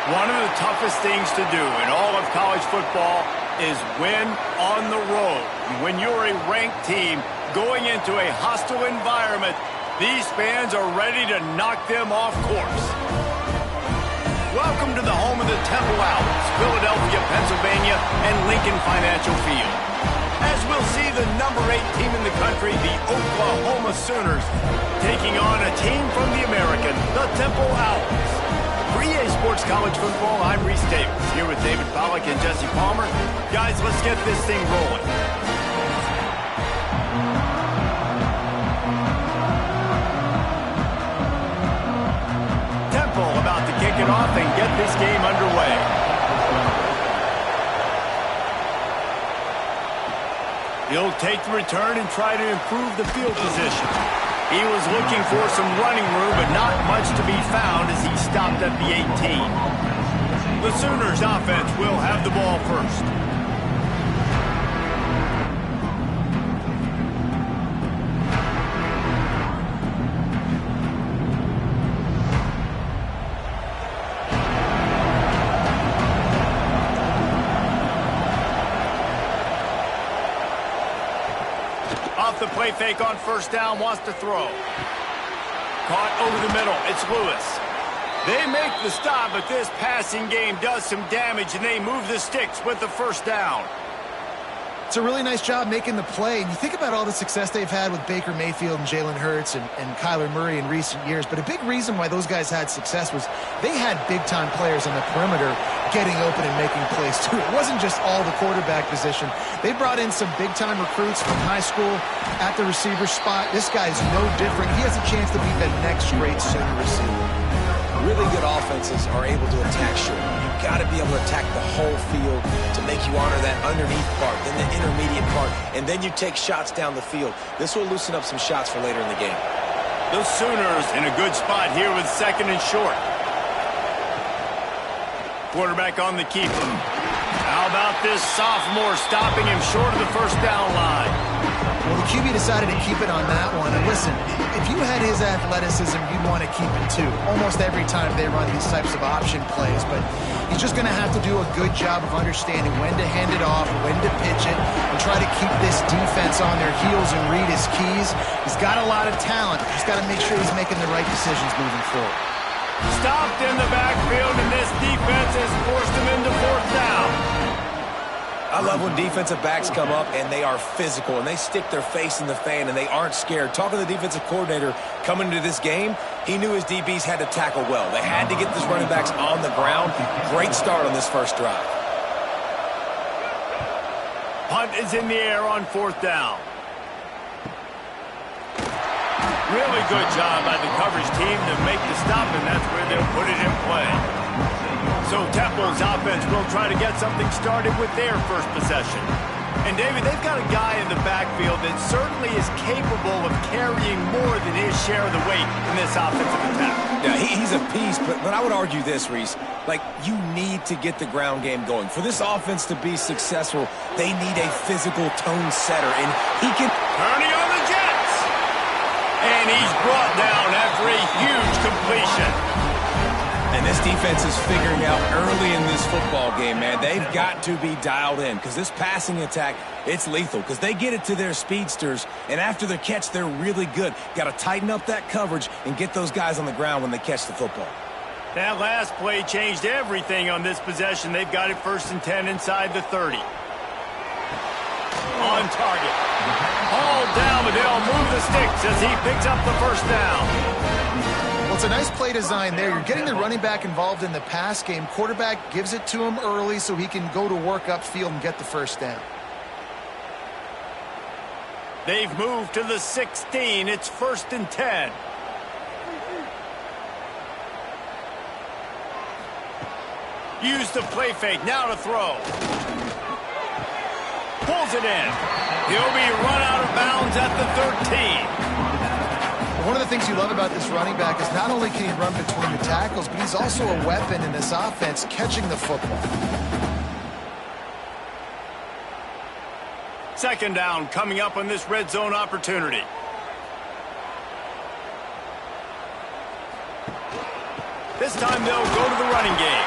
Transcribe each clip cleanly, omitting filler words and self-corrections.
One of the toughest things to do in all of college football is win on the road. When you're a ranked team going into a hostile environment, these fans are ready to knock them off course. Welcome to the home of the Temple Owls, Philadelphia, Pennsylvania, and Lincoln Financial Field. As we'll see the number 8 team in the country, the Oklahoma Sooners, taking on a team from the American, the Temple Owls. For EA Sports College Football, I'm Reese Davis, here with David Pollack and Jesse Palmer. Guys, let's get this thing rolling. Temple about to kick it off and get this game underway. He'll take the return and try to improve the field position. He was looking for some running room, but not much to be found as he stopped at the 18. The Sooners offense will have the ball first. The play fake on first down, wants to throw. Caught over the middle, it's Lewis. They make the stop, but this passing game does some damage, and they move the sticks with the first down. It's a really nice job making the play. And you think about all the success they've had with Baker Mayfield and Jalen Hurts and Kyler Murray in recent years. But a big reason why those guys had success was they had big-time players on the perimeter getting open and making plays, too. It wasn't just all the quarterback position. They brought in some big-time recruits from high school at the receiver spot. This guy's no different. He has a chance to be the next great Sooner receiver. Really good offenses are able to attack short. You've got to be able to attack the whole field to make you honor that underneath part, then the intermediate part, and then you take shots down the field. This will loosen up some shots for later in the game. The Sooners in a good spot here with second and short. Quarterback on the keeper. How about this sophomore stopping him short of the first down line? Well, the QB decided to keep it on that one. And listen, if you had his athleticism, you'd want to keep it too. Almost every time they run these types of option plays. But he's just going to have to do a good job of understanding when to hand it off, when to pitch it, and try to keep this defense on their heels and read his keys. He's got a lot of talent. He's got to make sure he's making the right decisions moving forward. Stopped in the backfield, and this defense has forced him into fourth down. I love when defensive backs come up and they are physical and they stick their face in the fan and they aren't scared. Talking to the defensive coordinator coming into this game, he knew his DBs had to tackle well. They had to get these running backs on the ground. Great start on this first drive. Punt is in the air on fourth down. Really good job by the coverage team to make the stop, and that's where they'll put it in play. So Temple's offense will try to get something started with their first possession. And, David, they've got a guy in the backfield that certainly is capable of carrying more than his share of the weight in this offensive attack. Yeah, he's a piece, but I would argue this, Reese. Like, you need to get the ground game going. For this offense to be successful, they need a physical tone setter, and he can... Turning on the Jets! And he's brought down after a huge completion. And this defense is figuring out early in this football game, man. They've got to be dialed in because this passing attack, it's lethal because they get it to their speedsters, and after the catch, they're really good. Got to tighten up that coverage and get those guys on the ground when they catch the football. That last play changed everything on this possession. They've got it first and 10 inside the 30. On target. All down, but they'll move the sticks as he picks up the first down. Well, it's a nice play design there. You're getting the running back involved in the pass game. Quarterback gives it to him early so he can go to work upfield and get the first down. They've moved to the 16. It's first and 10. Use the play fake. Now to throw. Pulls it in. He'll be run out of bounds at the 13. One of the things you love about this running back is not only can he run between the tackles, but he's also a weapon in this offense catching the football. Second down coming up on this red zone opportunity. This time they'll go to the running game.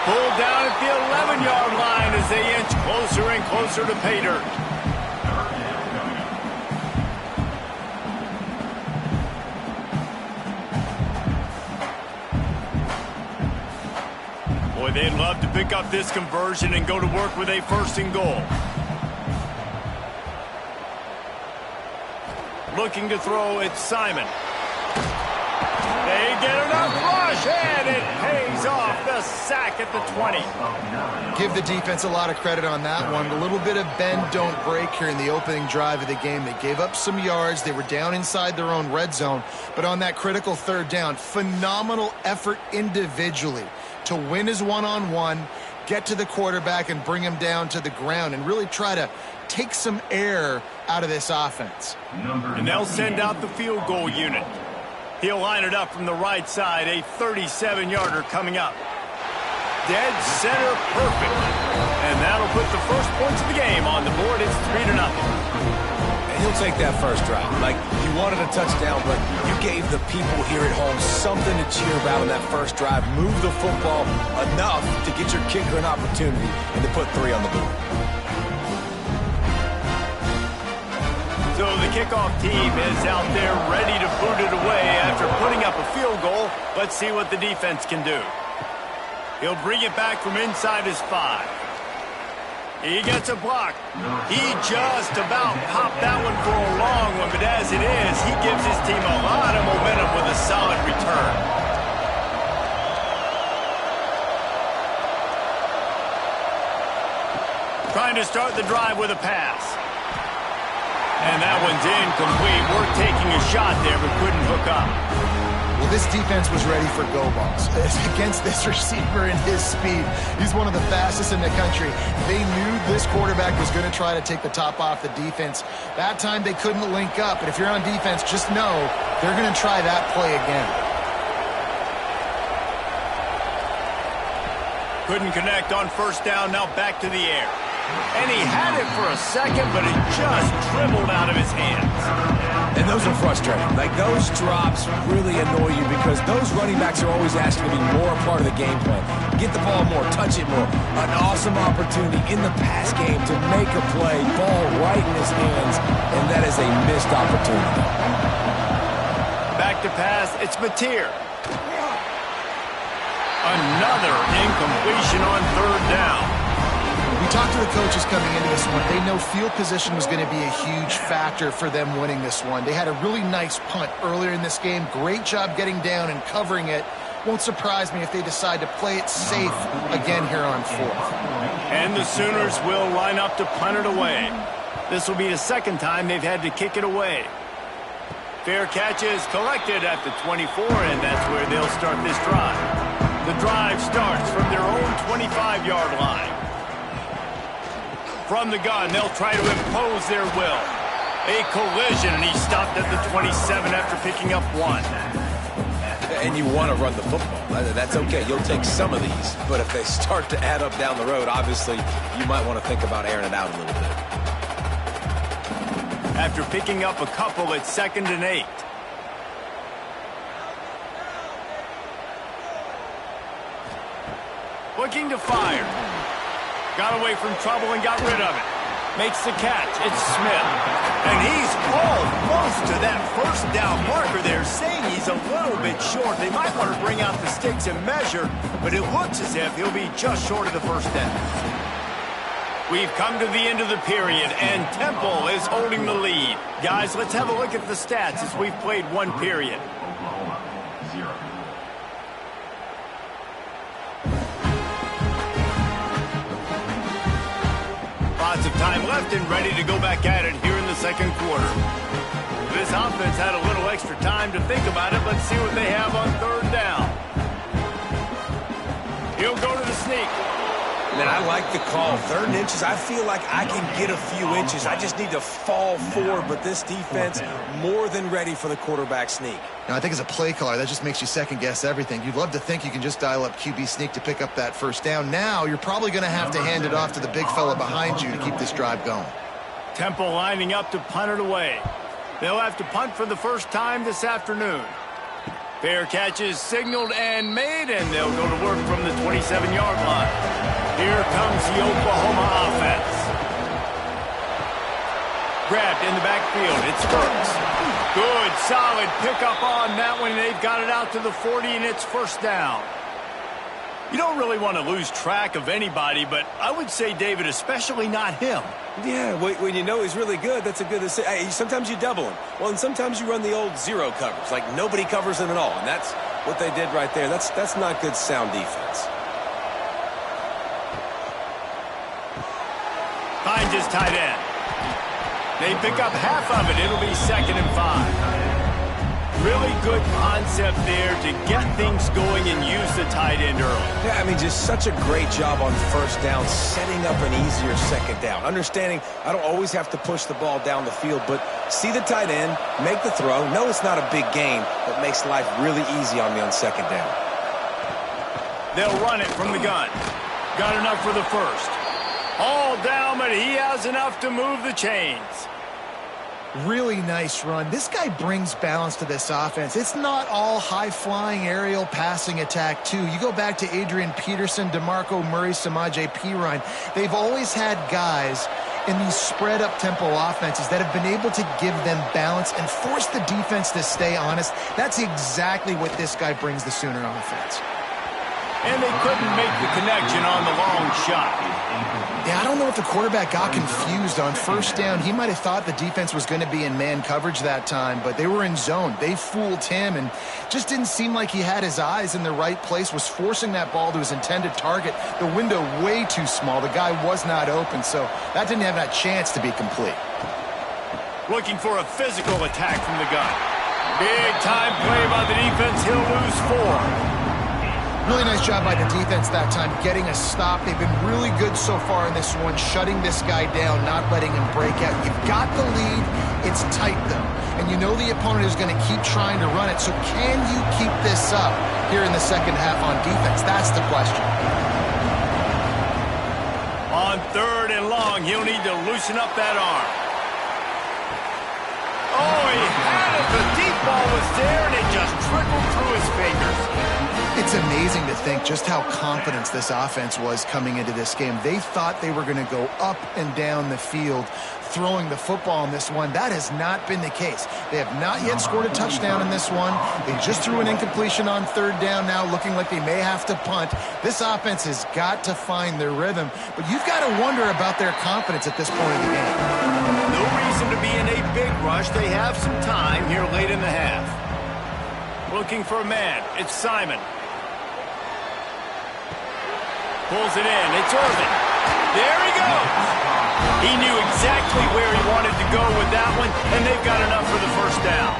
Pulled down at the 11-yard line as they inch closer and closer to pay dirt. Boy, they'd love to pick up this conversion and go to work with a 1st and goal. Looking to throw, it's Simon. They get enough rush, and it pays off the sack at the 20. Give the defense a lot of credit on that one. A little bit of bend, don't break here in the opening drive of the game. They gave up some yards. They were down inside their own red zone. But on that critical 3rd down, phenomenal effort individually to win his one-on-one, get to the quarterback and bring him down to the ground and really try to take some air out of this offense. And they'll send out the field goal unit. He'll line it up from the right side, a 37-yarder coming up. Dead center perfect. And that'll put the first points of the game on the board. It's 3-0. And he'll take that first drive. Like, you wanted a touchdown, but you gave the people here at home something to cheer about on that first drive. Move the football enough to get your kicker an opportunity and to put 3 on the board. So the kickoff team is out there ready to boot it away after putting up a field goal. Let's see what the defense can do. He'll bring it back from inside his 5. He gets a block. He just about popped that one for a long one, but as it is, he gives his team a lot of momentum with a solid return. Trying to start the drive with a pass. And that one's incomplete. We're taking a shot there, but couldn't hook up. Well, this defense was ready for go balls. Against this receiver and his speed, he's one of the fastest in the country. They knew this quarterback was going to try to take the top off the defense. That time they couldn't link up, but if you're on defense, just know they're going to try that play again. Couldn't connect on 1st down, now back to the air. And he had it for a second, but it just dribbled out of his hands. And those are frustrating. Like, those drops really annoy you because those running backs are always asking to be more a part of the game plan. Get the ball more, touch it more. An awesome opportunity in the pass game to make a play, ball right in his hands, and that is a missed opportunity. Back to pass, it's Mateer. Another incompletion on 3rd down. We talked to the coaches coming into this one. They know field position was going to be a huge factor for them winning this one. They had a really nice punt earlier in this game. Great job getting down and covering it. Won't surprise me if they decide to play it safe again here on 4th. And the Sooners will line up to punt it away. This will be the 2nd time they've had to kick it away. Fair catch is collected at the 24, and that's where they'll start this drive. The drive starts from their own 25-yard line. From the gun, they'll try to impose their will. A collision, and he stopped at the 27 after picking up 1. And you want to run the football. That's okay. You'll take some of these. But if they start to add up down the road, obviously, you might want to think about airing it out a little bit. After picking up a couple, it's 2nd and 8. Looking to fire. Got away from trouble and got rid of it. Makes the catch. It's Smith. And he's almost to that 1st down marker there, saying he's a little bit short. They might want to bring out the sticks and measure, but it looks as if he'll be just short of the 1st down. We've come to the end of the period, and Temple is holding the lead. Guys, let's have a look at the stats as we've played 1 period. Lots of time left and ready to go back at it here in the 2nd quarter. This offense had a little extra time to think about it. Let's see what they have on 3rd down. He'll go to the sneak. Man, I like the call. 3rd and inches, I feel like I can get a few inches. I just need to fall forward, but this defense more than ready for the quarterback sneak. Now, I think as a play caller, that just makes you second-guess everything. You'd love to think you can just dial up QB sneak to pick up that 1st down. Now, you're probably going to have to hand it off to the big fella behind you to keep this drive going. Temple lining up to punt it away. They'll have to punt for the 1st time this afternoon. Fair catch is signaled and made, and they'll go to work from the 27-yard line. Here comes the Oklahoma offense. Grabbed in the backfield. It's Burks. Good, solid pickup on that one. They've got it out to the 40, and it's first down. You don't really want to lose track of anybody, but I would say, David, especially not him. Yeah, when you know he's really good, that's a good decision. Hey, sometimes you double him. Well, and sometimes you run the old zero coverage, like nobody covers him at all, and that's what they did right there. That's not good sound defense. Finds his tight end. They pick up half of it. It'll be 2nd and 5. Really good concept there to get things going and use the tight end early. Yeah, I mean, just such a great job on first down, setting up an easier second down. Understanding I don't always have to push the ball down the field, but see the tight end, make the throw. No, it's not a big gain, but makes life really easy on me on second down. They'll run it from the gun. Got enough for the first. All down, but he has enough to move the chains. Really nice run. This guy brings balance to this offense. It's not all high-flying aerial passing attack, too. You go back to Adrian Peterson, DeMarco Murray, Samaje Perine. They've always had guys in these spread-up tempo offenses that have been able to give them balance and force the defense to stay honest. That's exactly what this guy brings the Sooner offense. And they couldn't make the connection on the long shot. Yeah, I don't know if the quarterback got confused on first down. He might have thought the defense was going to be in man coverage that time, but they were in zone. They fooled him and just didn't seem like he had his eyes in the right place, was forcing that ball to his intended target. The window way too small. The guy was not open, so that didn't have that chance to be complete. Looking for a physical attack from the gun. Big time play by the defense. He'll lose 4. Really nice job by the defense that time, getting a stop. They've been really good so far in this one, shutting this guy down, not letting him break out. You've got the lead. It's tight, though. And you know the opponent is going to keep trying to run it. So can you keep this up here in the second half on defense? That's the question. On 3rd and long, he'll need to loosen up that arm. Oh, he had it. The deep ball was there, and it just trickled through his fingers. It's amazing to think just how confident this offense was coming into this game. They thought they were going to go up and down the field throwing the football in this one. That has not been the case. They have not yet scored a touchdown in this one. They just threw an incompletion on 3rd down now, looking like they may have to punt. This offense has got to find their rhythm, but you've got to wonder about their confidence at this point of the game. No reason to be in a big rush. They have some time here late in the half. Looking for a man. It's Simon. Pulls it in. It's Irvin. There he goes. He knew exactly where he wanted to go with that one, and they've got enough for the first down.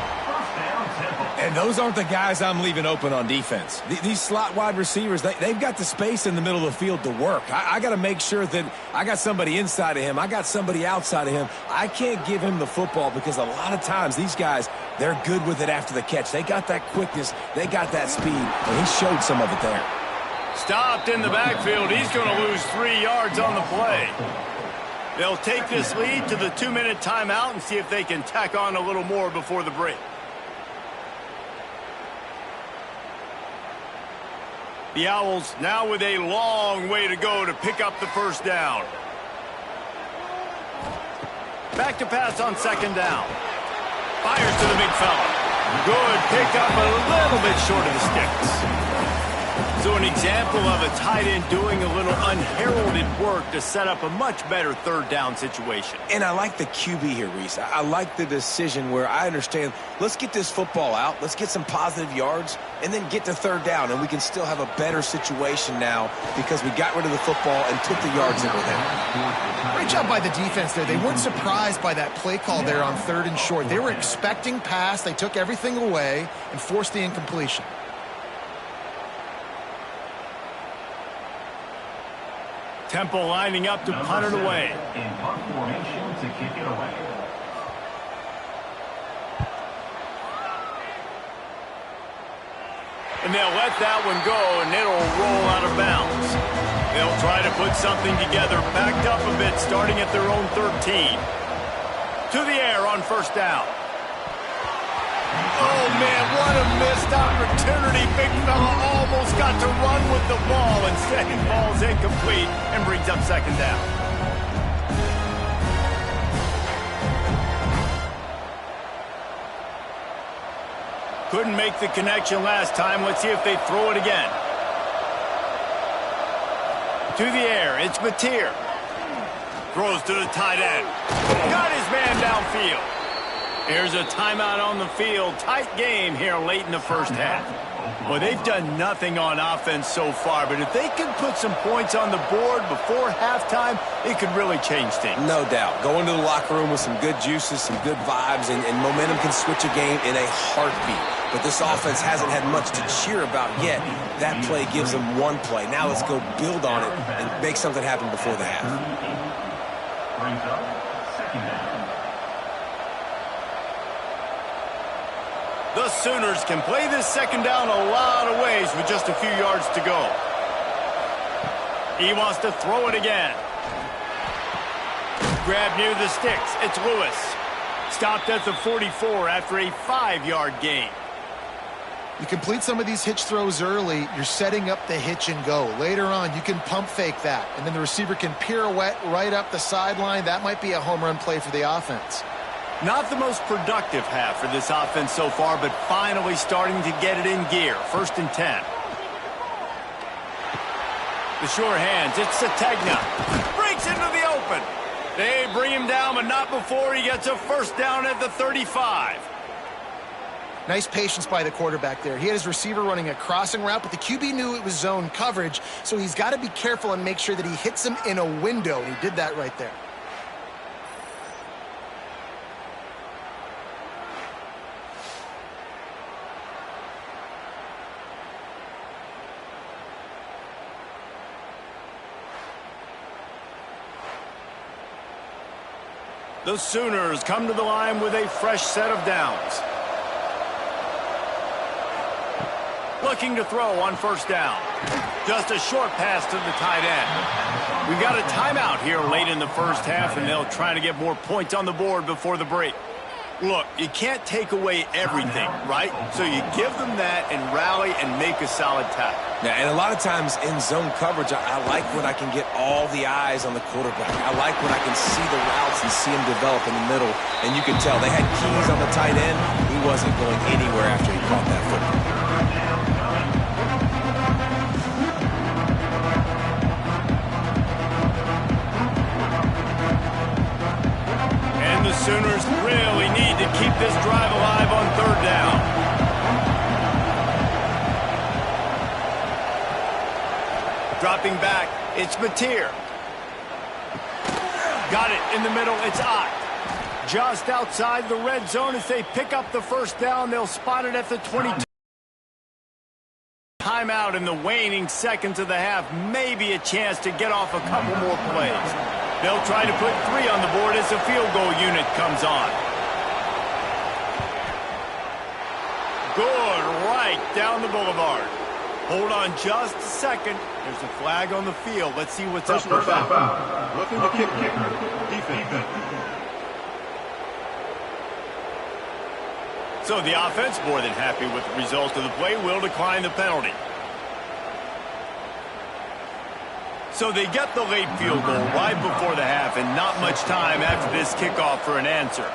And those aren't the guys I'm leaving open on defense. These slot wide receivers, they've got the space in the middle of the field to work. I got to make sure that I got somebody inside of him. I got somebody outside of him. I can't give him the football because a lot of times these guys, they're good with it after the catch. They got that quickness. They got that speed, and he showed some of it there. Stopped in the backfield. He's going to lose 3 yards on the play. They'll take this lead to the 2-minute timeout and see if they can tack on a little more before the break. The Owls now with a long way to go to pick up the first down. Back to pass on 2nd down. Fires to the big fella. Good pickup, a little bit short of the sticks. So an example of a tight end doing a little unheralded work to set up a much better 3rd down situation. And I like the QB here, Reese. I like the decision where I understand, let's get this football out, let's get some positive yards, and then get to 3rd down, and we can still have a better situation now because we got rid of the football and took the yards in with him. Great job by the defense there. They weren't surprised by that play call there on 3rd and short. They were expecting pass. They took everything away and forced the incompletion. Temple lining up to punt it away. In punt formation to kick it away. And they'll let that one go, and it'll roll out of bounds. They'll try to put something together, backed up a bit, starting at their own 13. To the air on 1st down. Oh, man, what a missed opportunity. Big fella almost got to run with the ball. Instead, he falls incomplete and brings up second down. Couldn't make the connection last time. Let's see if they throw it again. To the air, it's Mateer. Throws to the tight end. Got his man downfield. Here's a timeout on the field. Tight game here late in the first half. Well, they've done nothing on offense so far, but if they can put some points on the board before halftime, it could really change things. No doubt. Go into the locker room with some good juices, some good vibes, and momentum can switch a game in a heartbeat. But this offense hasn't had much to cheer about yet. That play gives them one play. Now let's go build on it and make something happen before the half. Brings up second down. The Sooners can play this second down a lot of ways with just a few yards to go. He wants to throw it again. Grab near the sticks. It's Lewis. Stopped at the 44 after a 5-yard gain. You complete some of these hitch throws early, you're setting up the hitch and go. Later on, you can pump fake that, and then the receiver can pirouette right up the sideline. That might be a home run play for the offense. Not the most productive half for this offense so far, but finally starting to get it in gear. 1st and 10. The sure hands, it's Sategna. Breaks into the open. They bring him down, but not before he gets a first down at the 35. Nice patience by the quarterback there. He had his receiver running a crossing route, but the QB knew it was zone coverage, so he's got to be careful and make sure that he hits him in a window, and he did that right there. The Sooners come to the line with a fresh set of downs. Looking to throw on first down. Just a short pass to the tight end. We've got a timeout here late in the first half, and they'll try to get more points on the board before the break. Look, you can't take away everything, right? So you give them that and rally and make a solid tackle. Yeah, and a lot of times in zone coverage, I like when I can get all the eyes on the quarterback. I like when I can see the routes and see him develop in the middle. And you can tell they had keys on the tight end. He wasn't going anywhere after he caught that football. And the Sooners really need to keep this drive alive on third down. Dropping back, it's Mateer. Got it in the middle, it's Ott. Just outside the red zone as they pick up the first down. They'll spot it at the 22. Timeout in the waning seconds of the half. Maybe a chance to get off a couple more plays. They'll try to put 3 on the board as the field goal unit comes on. Good, right down the boulevard. Hold on just a second. There's a flag on the field. Let's see what's up with that. Looking to kick defense. So the offense, more than happy with the result of the play, will decline the penalty. So they get the late field goal right before the half, and not much time after this kickoff for an answer.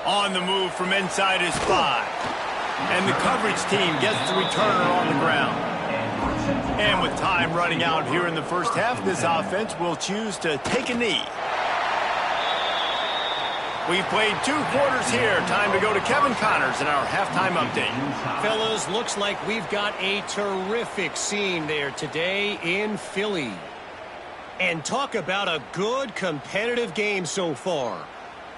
On the move from inside his 5. And the coverage team gets the returner on the ground. And with time running out here in the first half, this offense will choose to take a knee. We've played 2 quarters here. Time to go to Kevin Connors in our halftime update. Fellas, looks like we've got a terrific scene there today in Philly. And talk about a good competitive game so far.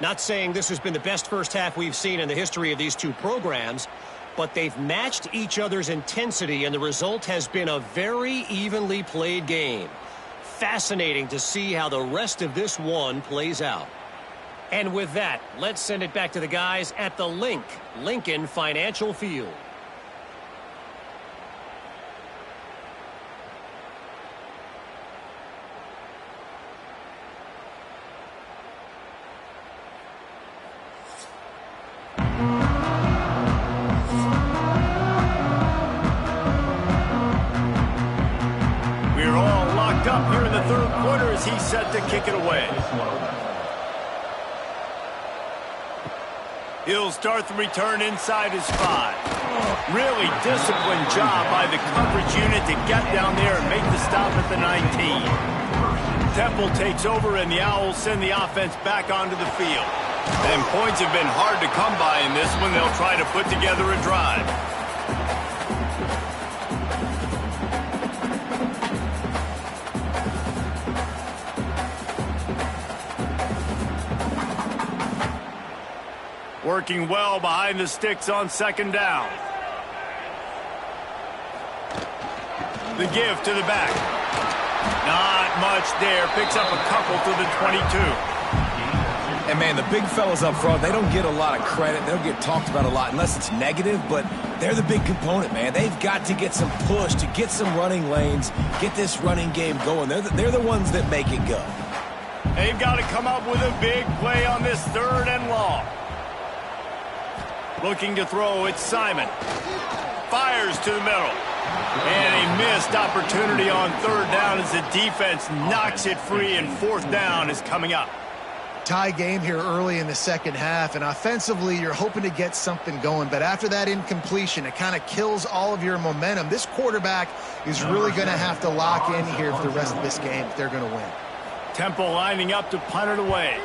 Not saying this has been the best first half we've seen in the history of these 2 programs, but they've matched each other's intensity, and the result has been a very evenly played game. Fascinating to see how the rest of this one plays out. And with that, let's send it back to the guys at the Lincoln Financial Field. up here in the third quarter as he's set to kick it away. He'll start the return inside his 5. Really disciplined job by the coverage unit to get down there and make the stop at the 19. Temple takes over, and the Owls send the offense back onto the field. And points have been hard to come by in this one. They'll try to put together a drive. Working well behind the sticks on second down. The give to the back. Not much there. Picks up a couple to the 22. And, man, the big fellas up front, they don't get a lot of credit. They don't get talked about a lot unless it's negative, but they're the big component, man. They've got to get some push to get some running lanes, get this running game going. They're the ones that make it go. They've got to come up with a big play on this 3rd and long. Looking to throw, it's Simon. Fires to the middle. And a missed opportunity on 3rd down as the defense knocks it free, and 4th down is coming up. Tie game here early in the second half, and offensively you're hoping to get something going, but after that incompletion, it kind of kills all of your momentum. This quarterback is really going to have to lock in here for the rest of this game if they're going to win. Temple lining up to punt it away.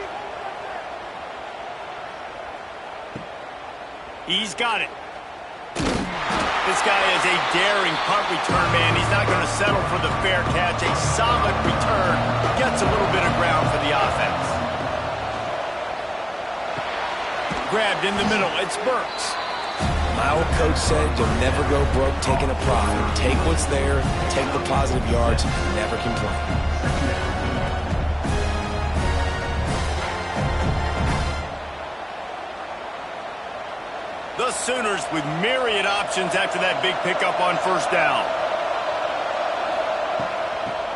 He's got it. This guy is a daring punt return man. He's not going to settle for the fair catch. A solid return. Gets a little bit of ground for the offense. Grabbed in the middle. It's Burks. My old coach said you'll never go broke taking a profit. Take what's there, take the positive yards, never complain. The Sooners with myriad options after that big pickup on 1st down.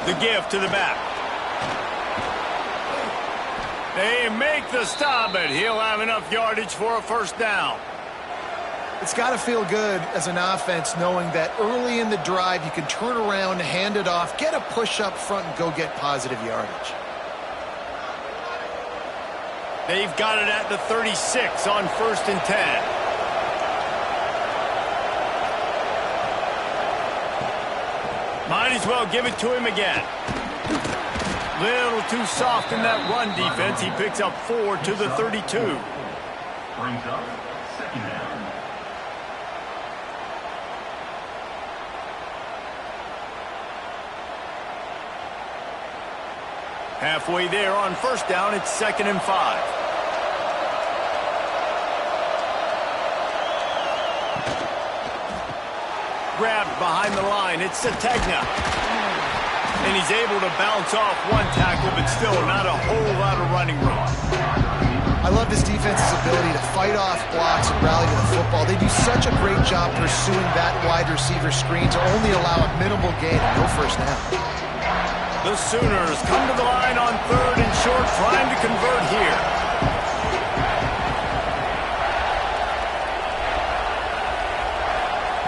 The give to the back. They make the stop, but he'll have enough yardage for a 1st down. It's got to feel good as an offense knowing that early in the drive you can turn around, hand it off, get a push up front, and go get positive yardage. They've got it at the 36 on 1st and 10. Might as well give it to him again. Little too soft in that run defense. He picks up 4 to the 32. Brings up 2nd down. Halfway there on 1st down, it's 2nd and 5. Grabbed behind the line. It's Sategna. And he's able to bounce off one tackle, but still not a whole lot of running room. I love this defense's ability to fight off blocks and rally to the football. They do such a great job pursuing that wide receiver screen to only allow a minimal gain and no 1st down. The Sooners come to the line on 3rd and short, trying to convert here.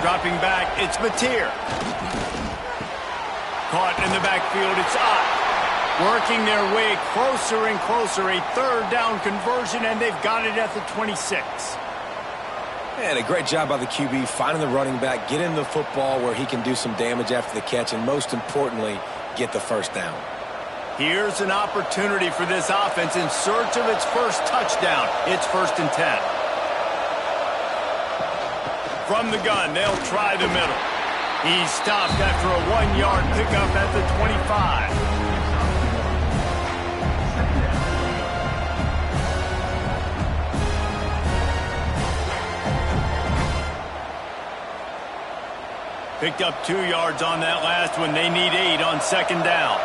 Dropping back, it's Mateer. Caught in the backfield, it's Ott. Working their way closer and closer. A 3rd down conversion, and they've got it at the 26. And a great job by the QB, finding the running back, getting the football where he can do some damage after the catch, and most importantly, get the 1st down. Here's an opportunity for this offense in search of its first touchdown. It's 1st and 10. From the gun, they'll try the middle. He's stopped after a 1-yard pickup at the 25. Picked up 2 yards on that last one. They need 8 on 2nd down.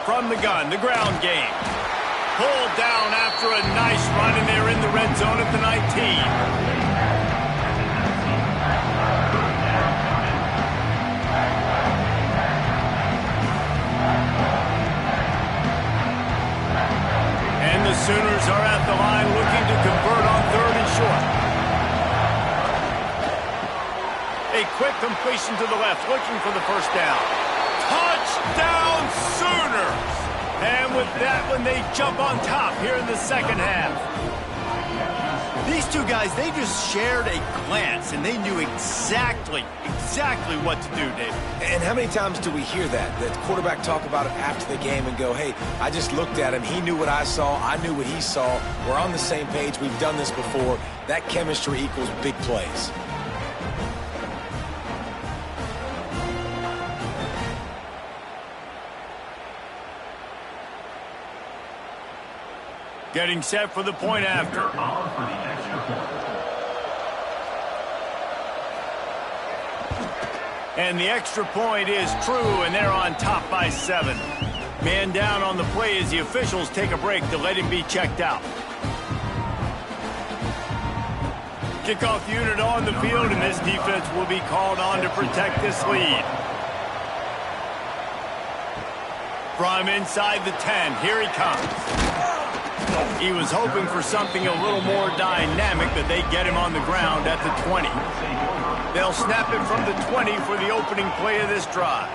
From the gun, the ground game. Pulled down after a nice run, and they're in the red zone at the 19. And the Sooners are at the line looking to convert on 3rd and short. A a quick completion to the left, looking for the first down. Touchdown Sooners! And with that one, they jump on top here in the second half. These two guys, they just shared a glance, and they knew exactly what to do, Dave. And how many times do we hear that? The quarterback talk about it after the game and go, hey, I just looked at him. He knew what I saw. I knew what he saw. We're on the same page. We've done this before. That chemistry equals big plays. Getting set for the point after. And the extra point is true, and they're on top by 7. Man down on the play as the officials take a break to let him be checked out. Kickoff unit on the field, and this defense will be called on to protect this lead. From inside the 10, here he comes. He was hoping for something a little more dynamic, but they get him on the ground at the 20. They'll snap it from the 20 for the opening play of this drive.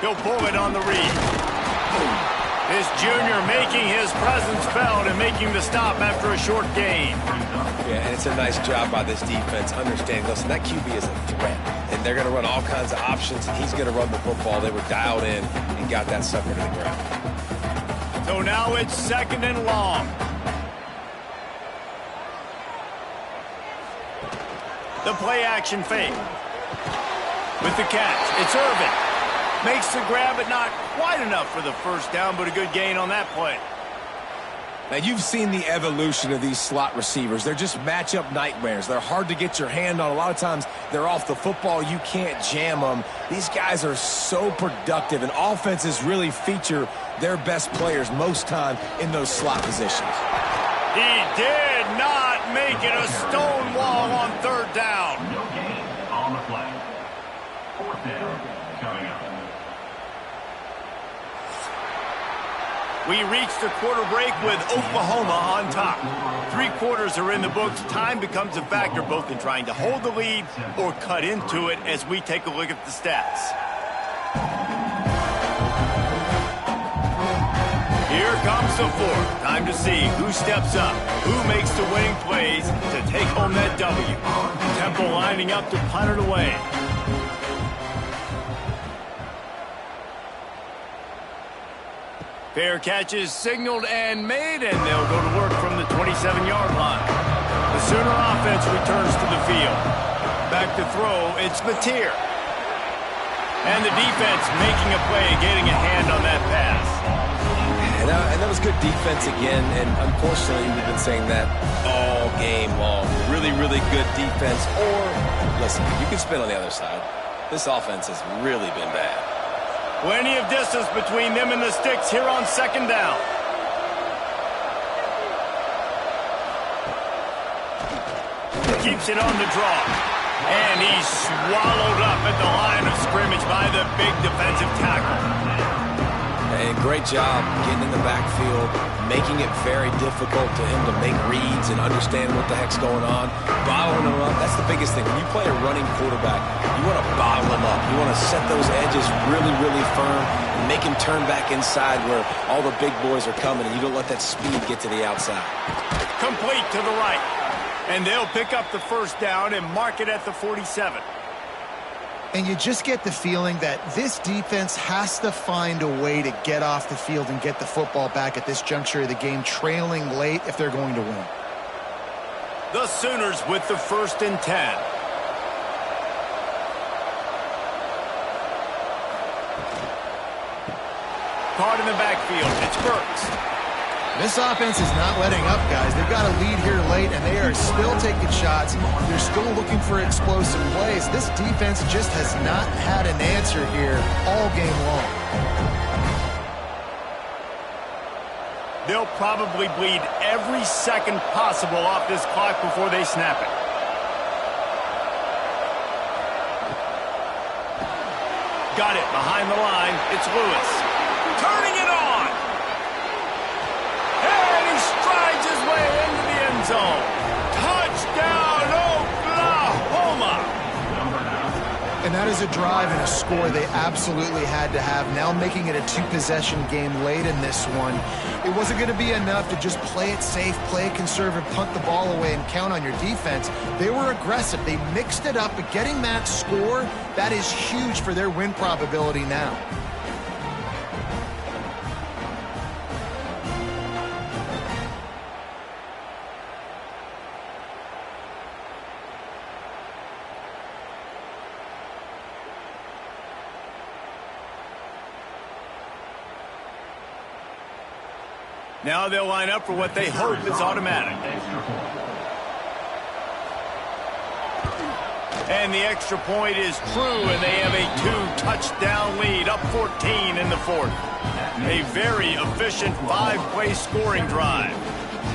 He'll pull it on the read. This junior making his presence felt and making the stop after a short gain. Yeah, and it's a nice job by this defense understanding, listen, that QB is a threat. And they're going to run all kinds of options, and he's going to run the football. They were dialed in and got that sucker to the ground. So now it's 2nd and long. The play action fake. With the catch, it's Irvin. Makes the grab, but not quite enough for the first down, but a good gain on that play. Now, you've seen the evolution of these slot receivers. They're just matchup nightmares. They're hard to get your hand on. A lot of times, they're off the football. You can't jam them. These guys are so productive, and offenses really feature their best players most time in those slot positions. He did not make it a stone wall on 3rd down. No gain on the play. 4th down coming up. We reached the quarter break with Oklahoma on top. 3 quarters are in the books. Time becomes a factor both in trying to hold the lead or cut into it as we take a look at the stats. Here comes the 4th. Time to see who steps up, who makes the winning plays to take home that W. Temple lining up to punt it away. Fair catch is signaled and made, and they'll go to work from the 27-yard line. The Sooner offense returns to the field. Back to throw, it's Mateer. And the defense making a play, getting a hand on that pass. And that was good defense again, and unfortunately, we've been saying that all game long. Really, really good defense. Or, listen, you can spin on the other side. This offense has really been bad. Plenty of distance between them and the sticks here on 2nd down. Keeps it on the draw. And he's swallowed up at the line of scrimmage by the big defensive tackle. And great job getting in the backfield, making it very difficult to him to make reads and understand what the heck's going on. Bottling him up, that's the biggest thing. When you play a running quarterback, you want to bottle him up. You want to set those edges really, really firm and make him turn back inside where all the big boys are coming, and you don't let that speed get to the outside. Complete to the right. And they'll pick up the first down and mark it at the 47. And you just get the feeling that this defense has to find a way to get off the field and get the football back at this juncture of the game, trailing late if they're going to win. The Sooners with the 1st and 10. Caught in the backfield, it's Burks. This offense is not letting up, guys. They've got a lead here late, and they are still taking shots. They're still looking for explosive plays. This defense just has not had an answer here all game long. They'll probably bleed every second possible off this clock before they snap it. Got it behind the line. It's Lewis. Turning it on. And he strides his way into the end zone. And that is a drive and a score they absolutely had to have. Now making it a two-possession game late in this one. It wasn't going to be enough to just play it safe, play it conservative, punt the ball away, and count on your defense. They were aggressive. They mixed it up, but getting that score, that is huge for their win probability now. Now they'll line up for what they hope is automatic. And the extra point is true, and they have a 2-touchdown lead, up 14 in the fourth. A very efficient 5-play scoring drive.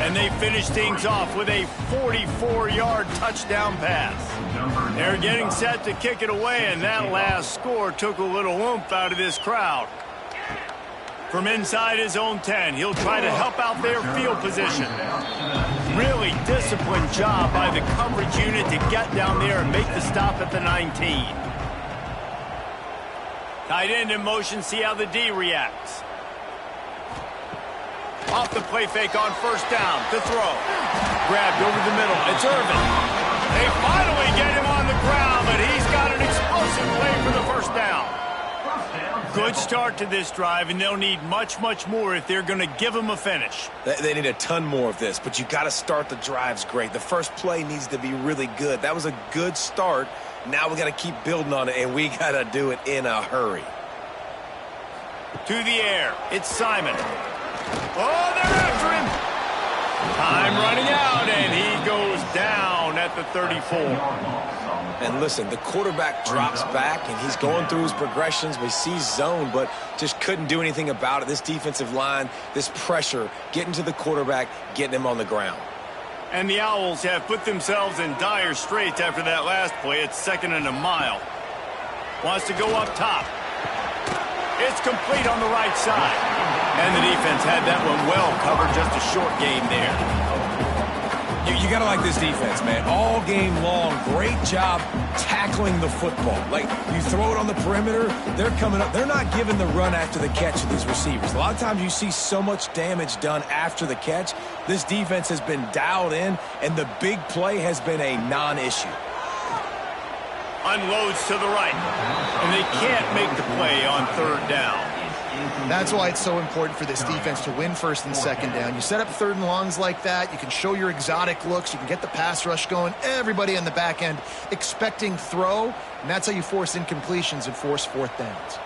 And they finish things off with a 44-yard touchdown pass. They're getting set to kick it away, and that last score took a little oomph out of this crowd. From inside his own 10, he'll try to help out their field position. Really disciplined job by the coverage unit to get down there and make the stop at the 19. Tight end in motion, see how the D reacts. Off the play fake on first down, to throw. Grabbed over the middle, it's Irvin. They finally get him on the ground, but he's got an explosive play for the first down. Good start to this drive, and they'll need much, much more if they're going to give them a finish. They need a ton more of this, but you got to start the drives great. The first play needs to be really good. That was a good start. Now we got to keep building on it, and we got to do it in a hurry. To the air, it's Simon. Oh, they're after him. Time running out, and he goes down at the 34. And listen, the quarterback drops back, and he's going through his progressions. We see zone, but just couldn't do anything about it. This defensive line, this pressure, getting to the quarterback, getting him on the ground. And the Owls have put themselves in dire straits after that last play. It's 2nd and a mile. Wants to go up top. It's complete on the right side. And the defense had that one well covered, just a short gain there. You got to like this defense, man. All game long, great job tackling the football. Like, you throw it on the perimeter, they're coming up. They're not giving the run after the catch to these receivers. A lot of times you see so much damage done after the catch. This defense has been dialed in, and the big play has been a non-issue. Unloads to the right, and they can't make the play on 3rd down. That's why it's so important for this defense to win 1st and 2nd down. You set up 3rd and longs like that, you can show your exotic looks, you can get the pass rush going, everybody on the back end expecting throw, and that's how you force incompletions and force 4th downs.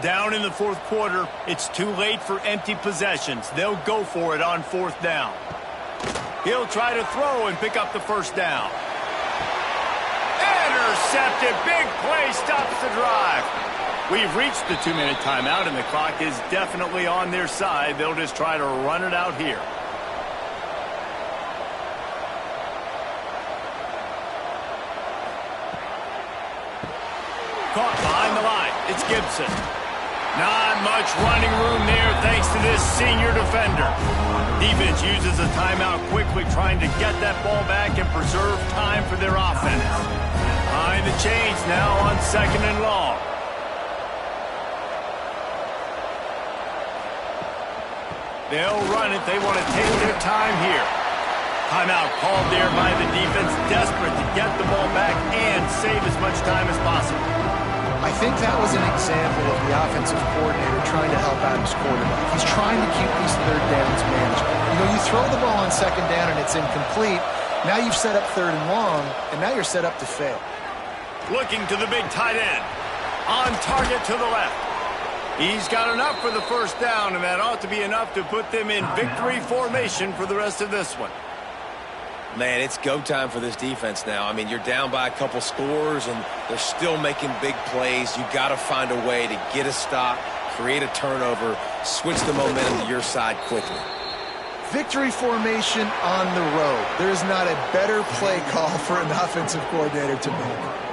Down in the 4th quarter, it's too late for empty possessions. They'll go for it on 4th down. He'll try to throw and pick up the 1st down. Intercepted, big play, stops the drive. We've reached the 2-minute timeout, and the clock is definitely on their side. They'll just try to run it out here. Caught behind the line. It's Gibson. Not much running room there thanks to this senior defender. Defense uses a timeout quickly, trying to get that ball back and preserve time for their offense. Behind the chains now on 2nd and long. They'll run it. They want to take their time here. Timeout called there by the defense, desperate to get the ball back and save as much time as possible. I think that was an example of the offensive coordinator trying to help out his quarterback. He's trying to keep these 3rd downs managed. You know, you throw the ball on 2nd down and it's incomplete. Now you've set up 3rd and long, and now you're set up to fail. Looking to the big tight end. On target to the left. He's got enough for the 1st down, and that ought to be enough to put them in victory formation for the rest of this one. Man, it's go time for this defense now. I mean, you're down by a couple scores, and they're still making big plays. You got to find a way to get a stop, create a turnover, switch the momentum to your side quickly. Victory formation on the road. There's not a better play call for an offensive coordinator to make.